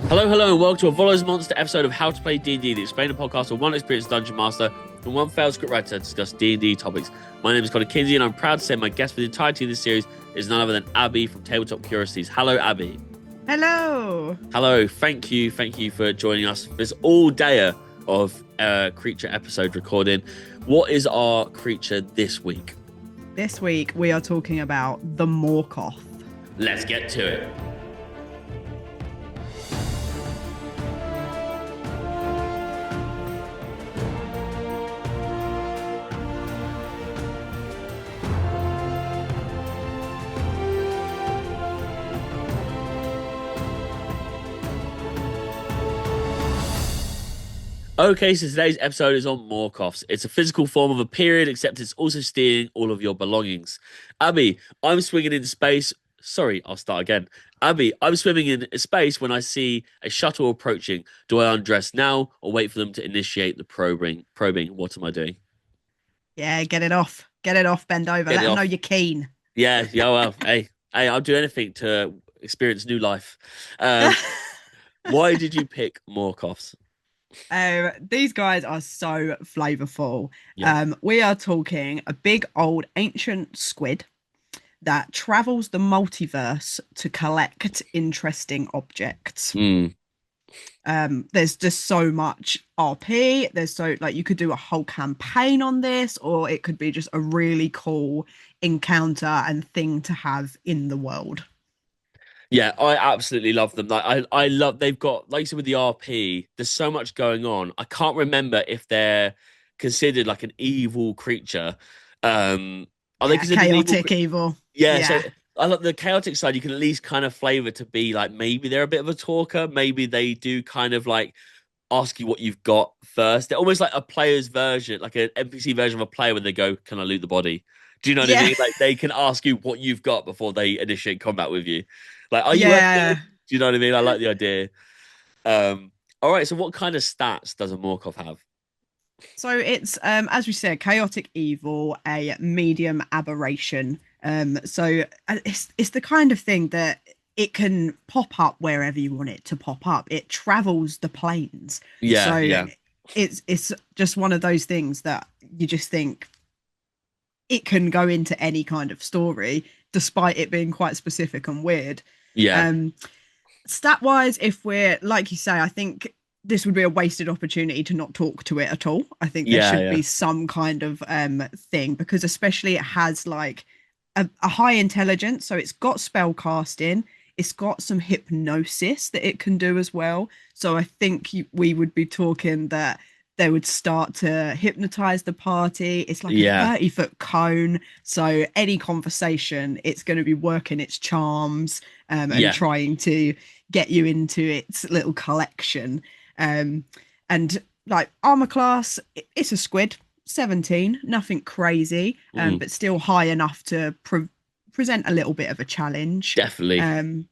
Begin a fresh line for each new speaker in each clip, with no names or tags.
Hello, and welcome to a Volo's Monster episode of How to Play D&D, the explainer podcast of one experienced dungeon master and one failed scriptwriter to discuss D&D topics. My name is Kinsey, and I'm proud to say my guest for the entirety of this series is none other than Abby from Tabletop Curiosities. Hello, Abby.
Hello.
Hello. Thank you for joining us for this all-dayer of creature episode recording. What is our creature this week?
This week we are talking about the Morkoth.
Let's get to it. Okay, so today's episode is on Morkoths. It's a physical form of a period, except it's also stealing all of your belongings. Abby, I'm swinging in space. Sorry, I'll start again. Abby, I'm swimming in space when I see a shuttle approaching. Do I undress now or wait for them to initiate the probing? What am I doing?
Yeah, get it off. Get it off, bend over. Let them know you're keen.
Yeah, well, hey, I'll do anything to experience new life. Why did you pick Morkoths?
These guys are so flavorful.
Yeah.
We are talking a big old ancient squid that travels the multiverse to collect interesting objects. There's just so much RP. There's so you could do a whole campaign on this, or it could be just a really cool encounter and thing to have in the world.
Yeah, I absolutely love them. I love they've got, like you said, with the RP, there's so much going on. I can't remember if they're considered like an evil creature. Are they considered
chaotic evil?
Yeah, so I love the chaotic side. You can at least kind of flavor to be like maybe they're a bit of a talker. Maybe they do kind of like ask you what you've got first. They're almost like a player's version, like an NPC version of a player when they go, "Can I loot the body?" Do you know what I mean? Like they can ask you what you've got before they initiate combat with you. Like, are you do you know what I mean? I like the idea. All right, so what kind of stats does a Morkoth have?
So it's as we said, chaotic evil, a medium aberration. So it's the kind of thing that it can pop up wherever you want it to pop up. It travels the planes. It's just one of those things that you just think it can go into any kind of story, despite it being quite specific and weird. Stat wise, if we're like you say, I think this would be a wasted opportunity to not talk to it at all. I think there should be some kind of thing, because especially it has like a high intelligence, so it's got spell casting, it's got some hypnosis that it can do as well. So I think we would be talking that they would start to hypnotize the party. It's like a 30-foot cone. So any conversation, it's going to be working its charms and trying to get you into its little collection. And like armor class, it's a squid, 17, nothing crazy, but still high enough to present a little bit of a challenge.
Definitely.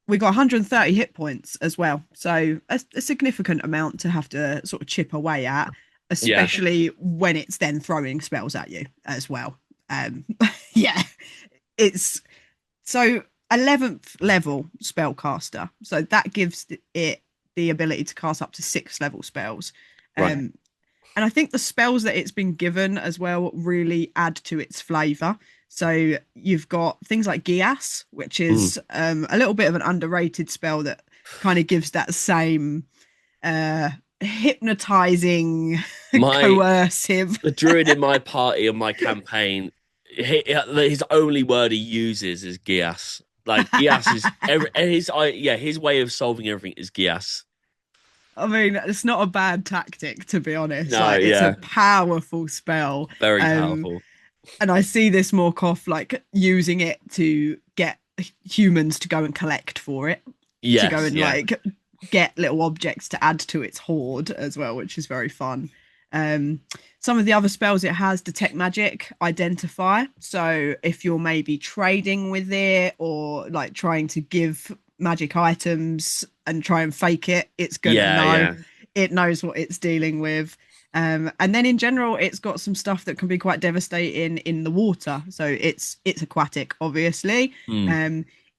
We got 130 hit points as well, so a significant amount to have to sort of chip away at, especially when it's then throwing spells at you as well. It's so 11th level spellcaster, so that gives it the ability to cast up to 6th level spells. And I think the spells that it's been given as well really add to its flavor. So you've got things like Gias, which is a little bit of an underrated spell that kind of gives that same hypnotizing, coercive.
The druid in my party and my campaign, his only word he uses is Gias. Like Gias is his way of solving everything is Gias.
I mean, it's not a bad tactic, to be honest.
No,
it's a powerful spell.
Very powerful.
And I see this Morkoth like using it to get humans to go and collect for it. To go and like get little objects to add to its hoard as well, which is very fun. Some of the other spells it has: detect magic, identify. So if you're maybe trading with it or like trying to give magic items and try and fake it, it's gonna know. It knows what it's dealing with. And then in general, it's got some stuff that can be quite devastating in the water. So it's aquatic, obviously.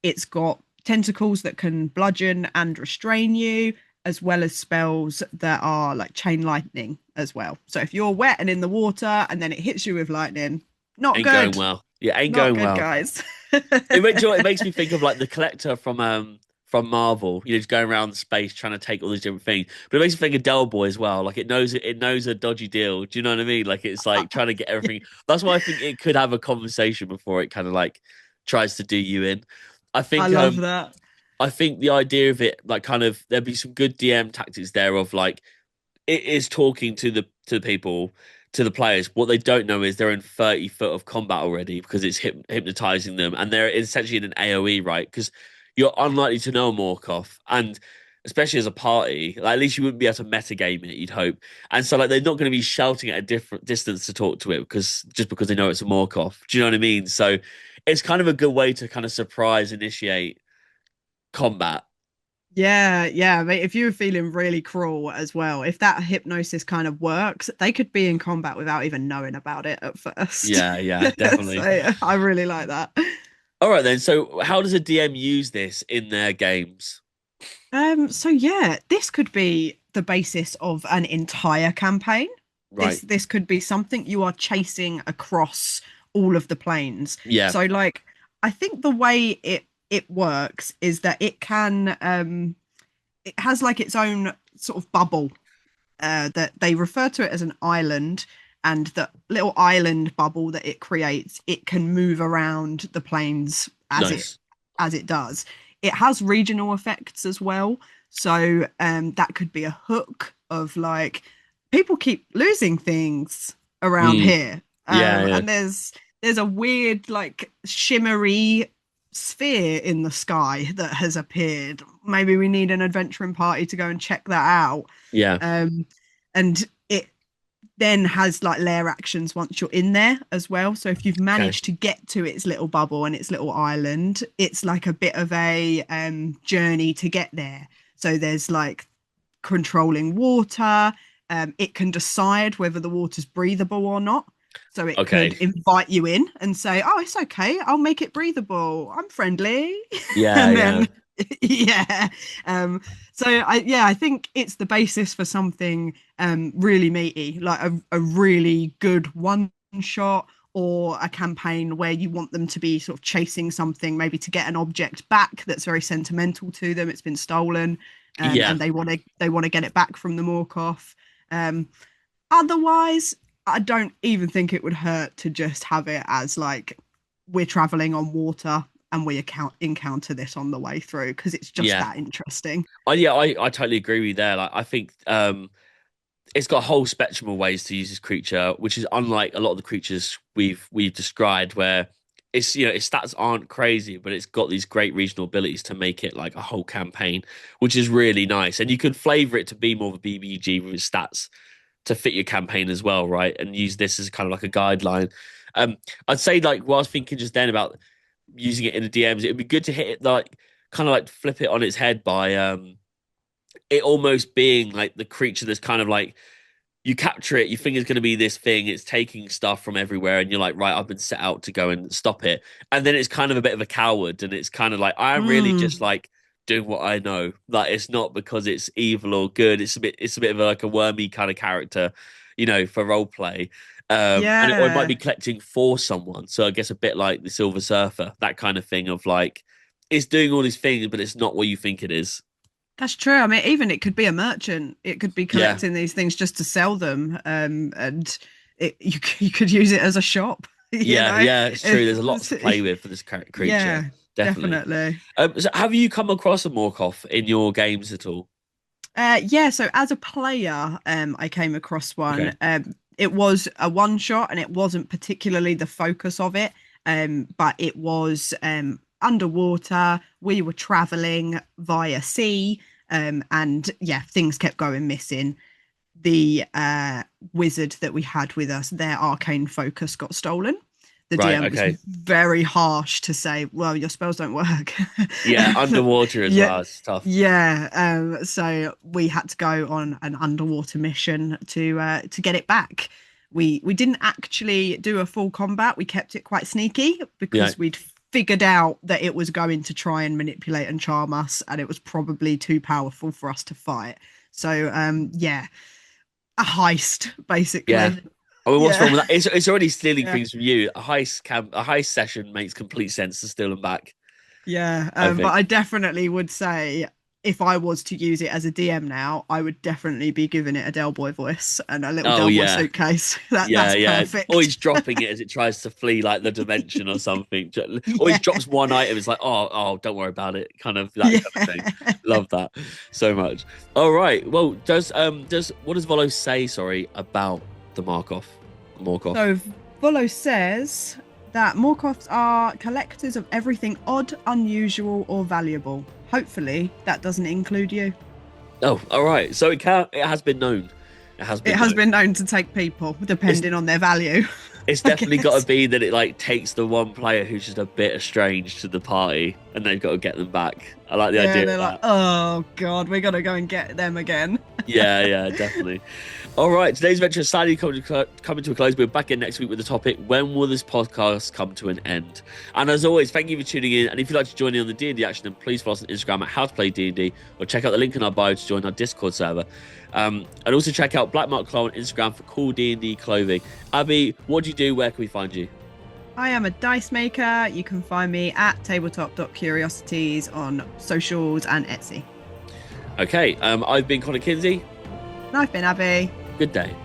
It's got tentacles that can bludgeon and restrain you, as well as spells that are like chain lightning as well. So if you're wet and in the water and then it hits you with lightning, not
Ain't going
good.
well. Yeah, ain't
Not
going
good,
well.
guys.
It makes me think of like the collector from Marvel, just going around space trying to take all these different things. But it makes me think of Del Boy as well. Like it knows a dodgy deal. Do you know what I mean? Like it's like trying to get everything. That's why I think it could have a conversation before it kind of like tries to do you in. I
I
think
love that.
I think the idea of it, like kind of there'd be some good DM tactics there of like it is talking to the people, to the players. What they don't know is they're in 30 foot of combat already because it's hypnotizing them, and they're essentially in an AOE, right? Because you're unlikely to know a Morkoth, and especially as a party, like, at least you wouldn't be able to metagame it, you'd hope. And so like they're not going to be shouting at a different distance to talk to it because they know it's a Morkoth. Do you know what I mean? So it's kind of a good way to kind of surprise initiate combat.
Yeah, yeah. Mate, if you were feeling really cruel as well, if that hypnosis kind of works, they could be in combat without even knowing about it at first.
Yeah, yeah, definitely.
So I really like that.
All right then. So how does a DM use this in their games?
So yeah, this could be the basis of an entire campaign. This
Right.
this could be something you are chasing across all of the planes.
Yeah.
So like I think the way it works is that it has like its own sort of bubble that they refer to it as an island, and the little island bubble that it creates, it can move around the planes
Nice.
as it does. It has regional effects as well, so that could be a hook of like people keep losing things around
Mm.
here,
Yeah, yeah.
and there's a weird like shimmery sphere in the sky that has appeared. Maybe we need an adventuring party to go and check that out.
Yeah.
Um, and it then has like lair actions once you're in there as well. So if you've
Okay.
managed to get to its little bubble and its little island, it's like a bit of a journey to get there. So there's like controlling water. It can decide whether the water's breathable or not. So it
Okay.
could invite you in and say, "Oh, it's okay. I'll make it breathable. I'm friendly."
Yeah,
And
yeah.
then, yeah. I think it's the basis for something really meaty, like a really good one shot or a campaign where you want them to be sort of chasing something, maybe to get an object back that's very sentimental to them. It's been stolen,
Yeah.
and they want to get it back from the Morkoth. Um, Otherwise, I don't even think it would hurt to just have it as like we're traveling on water and we encounter this on the way through because it's just
Yeah.
that interesting.
I totally agree with you there. Like I think it's got a whole spectrum of ways to use this creature, which is unlike a lot of the creatures we've described, where it's its stats aren't crazy, but it's got these great regional abilities to make it like a whole campaign, which is really nice. And you could flavor it to be more of a BBG with its stats to fit your campaign as well, right? And use this as kind of like a guideline. I'd say like while I was thinking just then about using it in the DMs, it'd be good to hit it like kind of like flip it on its head by it almost being like the creature that's kind of like you capture it, you think it's going to be this thing, it's taking stuff from everywhere, and you're like, right, I've been set out to go and stop it. And then it's kind of a bit of a coward, and it's kind of like, I'm really just
Mm,
like doing what I know. Like it's not because it's evil or good. It's a bit of like a wormy kind of character, for role play. Or it might
yeah,
be collecting for someone. So I guess a bit like the Silver Surfer, that kind of thing of like it's doing all these things, but it's not what you think it is.
that's true. I mean, even it could be a merchant. It could be
Yeah.
collecting these things just to sell them, and you could use it as a shop. You
Yeah,
know,
yeah, it's true. There's a lot to play with for this creature,
yeah,
definitely.
definitely.
So have you come across a Morkoth in your games at all?
Yeah, so as a player, I came across
Okay,
one. It was a one shot and it wasn't particularly the focus of it. But it was underwater. We were traveling via sea, and yeah, things kept going missing. The wizard that we had with us, their arcane focus got stolen. The
right,
DM was
okay.
very harsh to say, well, your spells don't work.
Yeah, underwater as
Yeah,
well. It's tough.
yeah. So we had to go on an underwater mission to get it back. We didn't actually do a full combat. We kept it quite sneaky
Yeah,
because we'd figured out that it was going to try and manipulate and charm us, and it was probably too powerful for us to fight. So yeah, a heist
Yeah.
basically.
I mean, what's wrong
Yeah,
with that? It's already stealing
yeah,
things from you. A heist session makes complete sense to steal them back,
yeah.
I
But
think.
I definitely would say if I was to use it as a DM now, I would definitely be giving it a Del Boy voice and a little
Oh
Del Boy
yeah.
suitcase.
Yeah,
That's
yeah.
perfect.
Always dropping it as it tries to flee like the dimension or something. Always
Yeah,
drops one item. It's like, oh, don't worry about it. Kind of that
yeah.
kind of thing. Love that so much. All right. Well, does what does Volo say? Sorry about the Morkoth.
So Volo says that Morkoths are collectors of everything odd, unusual, or valuable. Hopefully, that doesn't include you.
Oh, all right. So it has been known. It has
It
been
has
known.
been known to take people
It's
depending on their value.
it's
I
definitely got to
guess.
be that it like takes the one player who's just a bit estranged to the party, and they've got to get them back. I like the
Yeah,
idea of
they're like,
that.
oh god, we gotta go and get them again.
Yeah, yeah, definitely. All right, today's adventure is sadly coming to a close. We're back in next week with the topic: when will this podcast come to an end? And as always, thank you for tuning in. And if you'd like to join in on the D&D action, then please follow us on Instagram at How to Play D&D, or check out the link in our bio to join our Discord server. And also check out Black Mark Claw on Instagram for cool D&D clothing. Abby, what do you do? Where can we find you?
I am a dice maker. You can find me at tabletop.curiosities on socials and Etsy.
Okay, I've been Connor Kinsey.
And I've been Abby.
Good day.